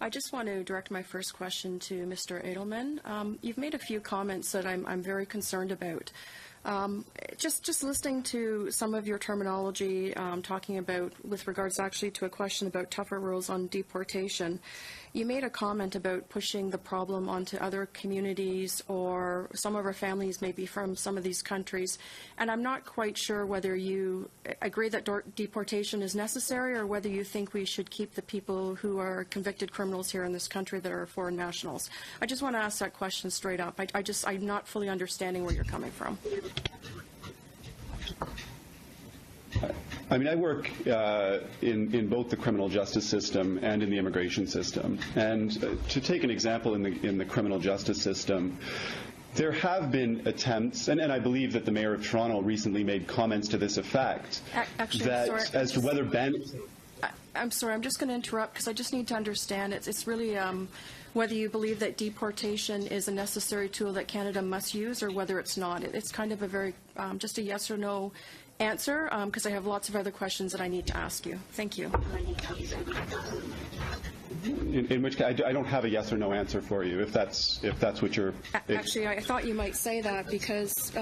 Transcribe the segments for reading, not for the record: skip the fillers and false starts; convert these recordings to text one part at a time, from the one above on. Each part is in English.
I just want to direct my first question to Mr. Edelmann. You've made a few comments that I'm very concerned about. Just listening to some of your terminology, talking about, with regards actually to a question about tougher rules on deportation, you made a comment about pushing the problem onto other communities, or some of our families may be from some of these countries, and I'm not quite sure whether you agree that deportation is necessary or whether you think we should keep the people who are convicted criminals here in this country that are foreign nationals. I just want to ask that question straight up. I'm not fully understanding where you're coming from. I mean, I work in both the criminal justice system and in the immigration system. And to take an example in the criminal justice system, there have been attempts, and I believe that the Mayor of Toronto recently made comments to this effect, actually, that as to whether I'm sorry, I'm just going to interrupt because I just need to understand. It's really whether you believe that deportation is a necessary tool that Canada must use or whether it's not. It's kind of a very, just a yes or no answer, because I have lots of other questions that I need to ask you. Thank you. In which case, I don't have a yes or no answer for you, if that's what you're... Actually, I thought you might say that because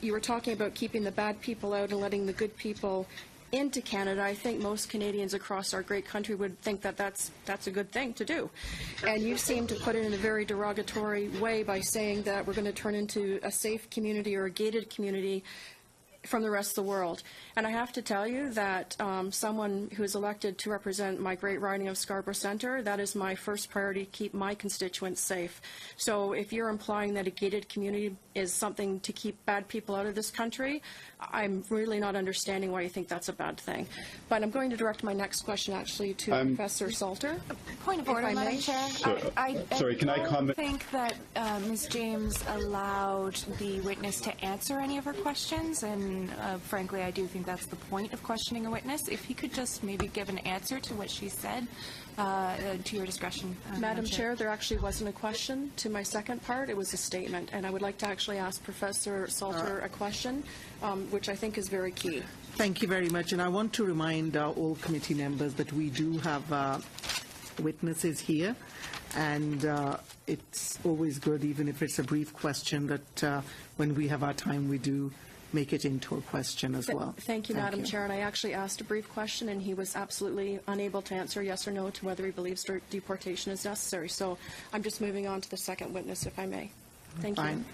you were talking about keeping the bad people out and letting the good people into Canada. I think most Canadians across our great country would think that that's a good thing to do. And you seem to put it in a very derogatory way by saying that we're going to turn into a safe community or a gated community from the rest of the world. And I have to tell you that someone who is elected to represent my great riding of Scarborough Centre, that is my first priority, to keep my constituents safe. So if you're implying that a gated community is something to keep bad people out of this country, I'm really not understanding why you think that's a bad thing. But I'm going to direct my next question actually to Professor Salter. Point of order, Madam Chair. Sorry, can I comment? I think that Ms. James allowed the witness to answer any of her questions, and frankly, I do think that's the point of questioning a witness. If he could just maybe give an answer to what she said, to your discretion. Madam Chair, there actually wasn't a question to my second part. It was a statement, and I would like to actually ask Professor Salter a question, which I think is very key. Thank you very much, and I want to remind all committee members that we do have witnesses here, and it's always good, even if it's a brief question, that when we have our time, we do make it into a question as well. Thank you, Madam Chair. And I actually asked a brief question, and he was absolutely unable to answer yes or no to whether he believes deportation is necessary. So I'm just moving on to the second witness, if I may. Thank you.